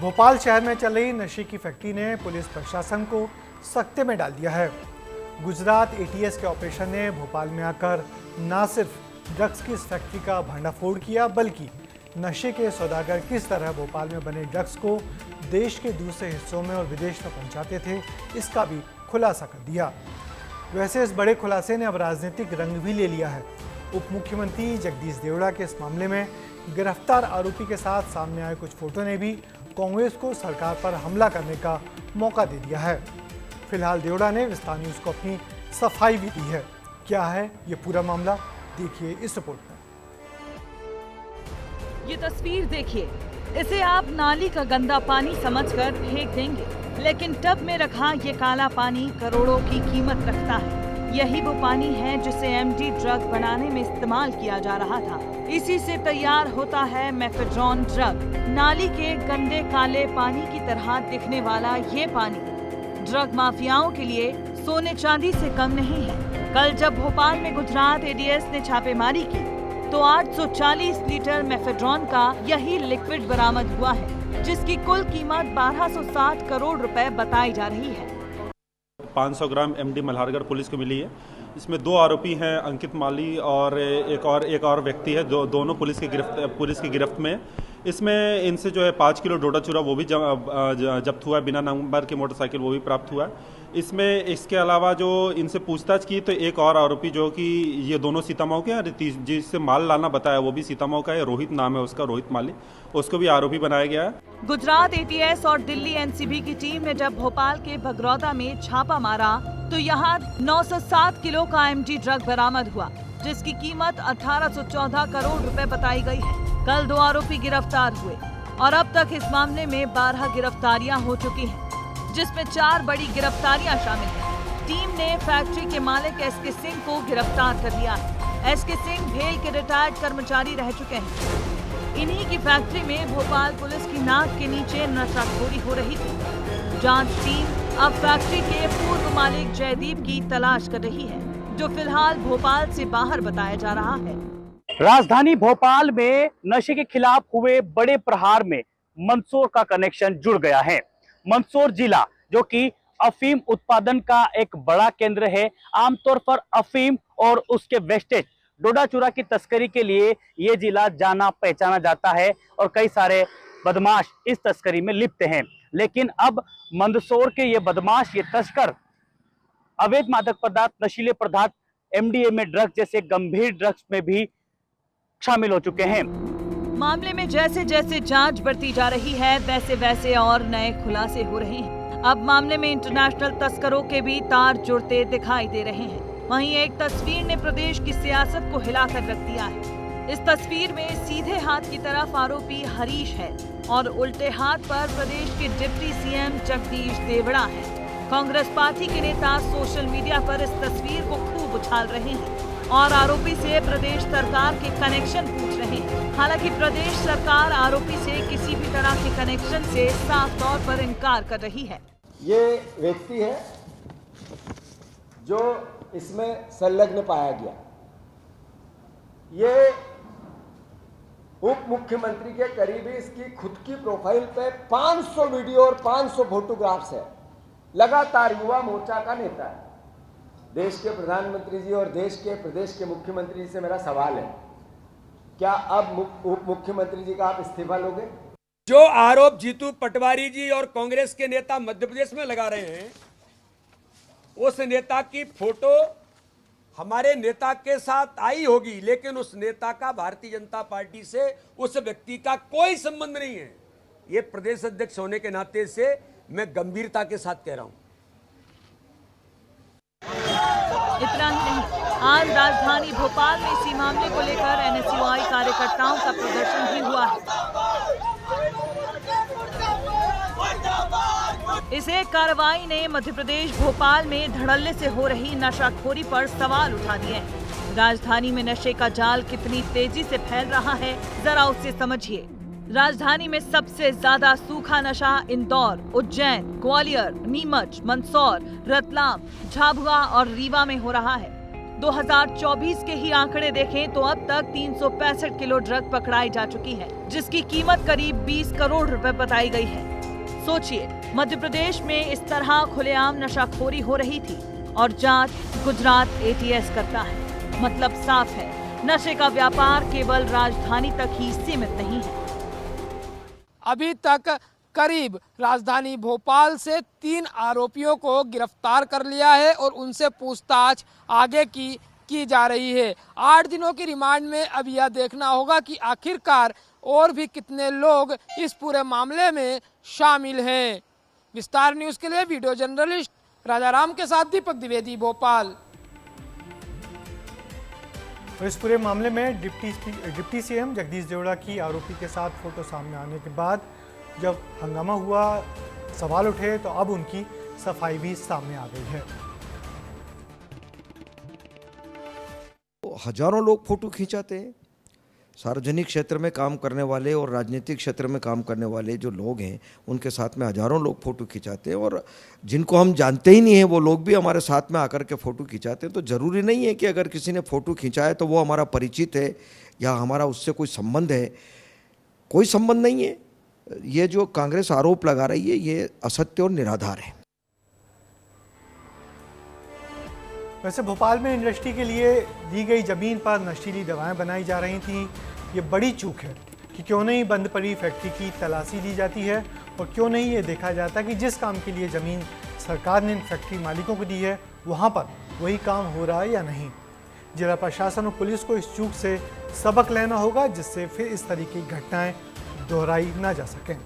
भोपाल शहर में चल रही नशे की फैक्ट्री ने पुलिस प्रशासन को सख्ते में डाल दिया है। गुजरात एटीएस के ऑपरेशन ने भोपाल में आकर न सिर्फ ड्रग्स की इस फैक्ट्री का भंडाफोड़ किया, बल्कि नशे के सौदागर किस तरह भोपाल में बने ड्रग्स को देश के दूसरे हिस्सों में और विदेश में पहुंचाते थे, इसका भी खुलासा कर दिया। वैसे इस बड़े खुलासे ने अब राजनीतिक रंग भी ले लिया है। उप मुख्यमंत्री जगदीश देवड़ा के इस मामले में गिरफ्तार आरोपी के साथ सामने आए कुछ फोटो ने भी कांग्रेस को सरकार पर हमला करने का मौका दे दिया है। फिलहाल देवड़ा ने विस्तार न्यूज को अपनी सफाई भी दी है। क्या है ये पूरा मामला, देखिए इस रिपोर्ट में। ये तस्वीर देखिए, इसे आप नाली का गंदा पानी समझकर फेंक देंगे, लेकिन टब में रखा ये काला पानी करोड़ों की कीमत रखता है। यही वो पानी है जिसे एमडी ड्रग बनाने में इस्तेमाल किया जा रहा था। इसी से तैयार होता है मेफेड्रॉन ड्रग। नाली के गंदे काले पानी की तरह दिखने वाला ये पानी ड्रग माफियाओं के लिए सोने चांदी से कम नहीं है। कल जब भोपाल में गुजरात एटीएस ने छापेमारी की तो 840 लीटर मेफेड्रॉन का यही लिक्विड बरामद हुआ है, जिसकी कुल कीमत 1260 करोड़ रुपए बताई जा रही है। 500 ग्राम एमडी मल्हारगढ़ पुलिस को मिली है। इसमें 2 आरोपी हैं, अंकित माली और एक और व्यक्ति है, दोनों पुलिस की गिरफ्त में। इसमें इनसे जो है 5 किलो डोडा चूरा वो भी जब्त हुआ है, बिना नंबर की मोटरसाइकिल वो भी प्राप्त हुआ है। इसमें इसके अलावा जो इनसे पूछताछ की तो एक और आरोपी जो कि ये दोनों सीतामऊ के हैं, जिससे माल लाना बताया वो भी सीतामऊ का है, रोहित नाम है उसका, रोहित माली, उसको भी आरोपी बनाया गया है। गुजरात एटीएस और दिल्ली एनसीबी की टीम ने जब भोपाल के भगरौदा में छापा मारा तो यहाँ 907 किलो का एमडी ड्रग बरामद हुआ, जिसकी कीमत 1814 करोड़ रुपए बताई गई है। कल 2 आरोपी गिरफ्तार हुए और अब तक इस मामले में 12 गिरफ्तारियां हो चुकी हैं, जिसमें 4 बड़ी गिरफ्तारियां शामिल हैं। टीम ने फैक्ट्री के मालिक एसके सिंह को गिरफ्तार कर लिया है। एसके सिंह भेल के रिटायर्ड कर्मचारी रह चुके हैं। इन्हीं की फैक्ट्री में भोपाल पुलिस की नाक के नीचे नशाखोरी हो रही थी। जांच टीम अब फैक्ट्री के पूर्व मालिक जयदीप की तलाश कर रही है, जो फिलहाल भोपाल से बाहर बताया जा रहा है। राजधानी भोपाल में नशे के खिलाफ हुए बड़े प्रहार में मंदसौर का कनेक्शन जुड़ गया है। मंदसौर जिला जो कि अफीम उत्पादन का एक बड़ा केंद्र है, आमतौर पर अफीम और उसके वेस्टेज डोडा चूरा की तस्करी के लिए ये जिला जाना पहचाना जाता है और कई सारे बदमाश इस तस्करी में लिप्त हैं। लेकिन अब मंदसौर के ये बदमाश, ये तस्कर अवैध मादक पदार्थ, नशीले पदार्थ, एमडीएमए ड्रग्स जैसे गंभीर ड्रग्स में भी शामिल हो चुके हैं। मामले में जैसे जैसे जांच बढ़ती जा रही है, वैसे वैसे और नए खुलासे हो रहे हैं। अब मामले में इंटरनेशनल तस्करों के भी तार जुड़ते दिखाई दे रहे हैं। वहीं एक तस्वीर ने प्रदेश की सियासत को हिलाकर रख दिया है। इस तस्वीर में सीधे हाथ की तरफ आरोपी हरीश है और उल्टे हाथ पर प्रदेश के डिप्टी सीएम जगदीश देवड़ा है। कांग्रेस पार्टी के नेता सोशल मीडिया पर इस तस्वीर को खूब उछाल रहे हैं और आरोपी से प्रदेश सरकार के कनेक्शन पूछ रहे हैं। हालांकि प्रदेश सरकार आरोपी से किसी भी तरह के कनेक्शन से साफ तौर पर इनकार कर रही है। ये व्यक्ति है जो इसमें संलग्न पाया गया। ये उप मुख्यमंत्री के करीबी, इसकी खुद की प्रोफाइल पे 500 वीडियो और 500 फोटोग्राफ्स है। लगातार युवा मोर्चा का नेता है। देश के प्रधानमंत्री जी और देश के प्रदेश के मुख्यमंत्री से मेरा सवाल है, क्या अब उप मुख्यमंत्री जी का आप इस्तीफा लोगे? जो आरोप जीतू पटवारी जी और कांग्रेस के नेता मध्य प्रदेश में लगा रहे हैं, उस नेता की फोटो हमारे नेता के साथ आई होगी, लेकिन उस नेता का भारतीय जनता पार्टी से, उस व्यक्ति का कोई संबंध नहीं है। ये प्रदेश अध्यक्ष होने के नाते से मैं गंभीरता के साथ कह रहा हूं। इतना ही नहीं, आज राजधानी भोपाल में इसी मामले को लेकर एनएसयूआई कार्यकर्ताओं का प्रदर्शन भी हुआ है। इस एक कार्रवाई ने मध्य प्रदेश भोपाल में धड़ल्ले से हो रही नशाखोरी पर सवाल उठा दिए हैं। राजधानी में नशे का जाल कितनी तेजी से फैल रहा है, जरा उसे समझिए। राजधानी में सबसे ज्यादा सूखा नशा इंदौर, उज्जैन, ग्वालियर, नीमच, मंदसौर, रतलाम, झाबुआ और रीवा में हो रहा है। 2024 के ही आंकड़े देखें तो अब तक 365 किलो ड्रग पकड़ाई जा चुकी है, जिसकी कीमत करीब 20 करोड़ रुपए बताई गई है। सोचिए, मध्य प्रदेश में इस तरह खुलेआम नशाखोरी हो रही थी और जांच गुजरात एटीएस करता है। मतलब साफ है, नशे का व्यापार केवल राजधानी तक ही सीमित नहीं है। अभी तक करीब राजधानी भोपाल से 3 आरोपियों को गिरफ्तार कर लिया है और उनसे पूछताछ आगे की जा रही है। 8 दिनों की रिमांड में अब यह देखना होगा कि आखिरकार और भी कितने लोग इस पूरे मामले में शामिल हैं। विस्तार न्यूज़ के लिए वीडियो जर्नलिस्ट राजाराम के साथ दीपक द्विवेदी, भोपाल। तो इस पूरे मामले में डिप्टी सीएम जगदीश देवड़ा की आरोपी के साथ फोटो सामने आने के बाद जब हंगामा हुआ, सवाल उठे, तो अब उनकी सफाई भी सामने आ गई है। हजारों लोग फोटो खिंचाते हैं। सार्वजनिक क्षेत्र में काम करने वाले और राजनीतिक क्षेत्र में काम करने वाले जो लोग हैं उनके साथ में हजारों लोग फ़ोटो खिंचाते हैं, और जिनको हम जानते ही नहीं हैं वो लोग भी हमारे साथ में आकर के फ़ोटो खिंचाते हैं। तो ज़रूरी नहीं है कि अगर किसी ने फ़ोटो खिंचाया तो वो हमारा परिचित है या हमारा उससे कोई संबंध है। कोई संबंध नहीं है। ये जो कांग्रेस आरोप लगा रही है ये असत्य और निराधार है। वैसे भोपाल में इंडस्ट्री के लिए दी गई जमीन पर नशीली दवाएं बनाई जा रही थीं। ये बड़ी चूक है कि क्यों नहीं बंद पड़ी फैक्ट्री की तलाशी ली जाती है और क्यों नहीं ये देखा जाता कि जिस काम के लिए ज़मीन सरकार ने इन फैक्ट्री मालिकों को दी है वहाँ पर वही काम हो रहा है या नहीं। जिला प्रशासन और पुलिस को इस चूक से सबक लेना होगा, जिससे फिर इस तरीके की घटनाएं दोहराई ना जा सकें।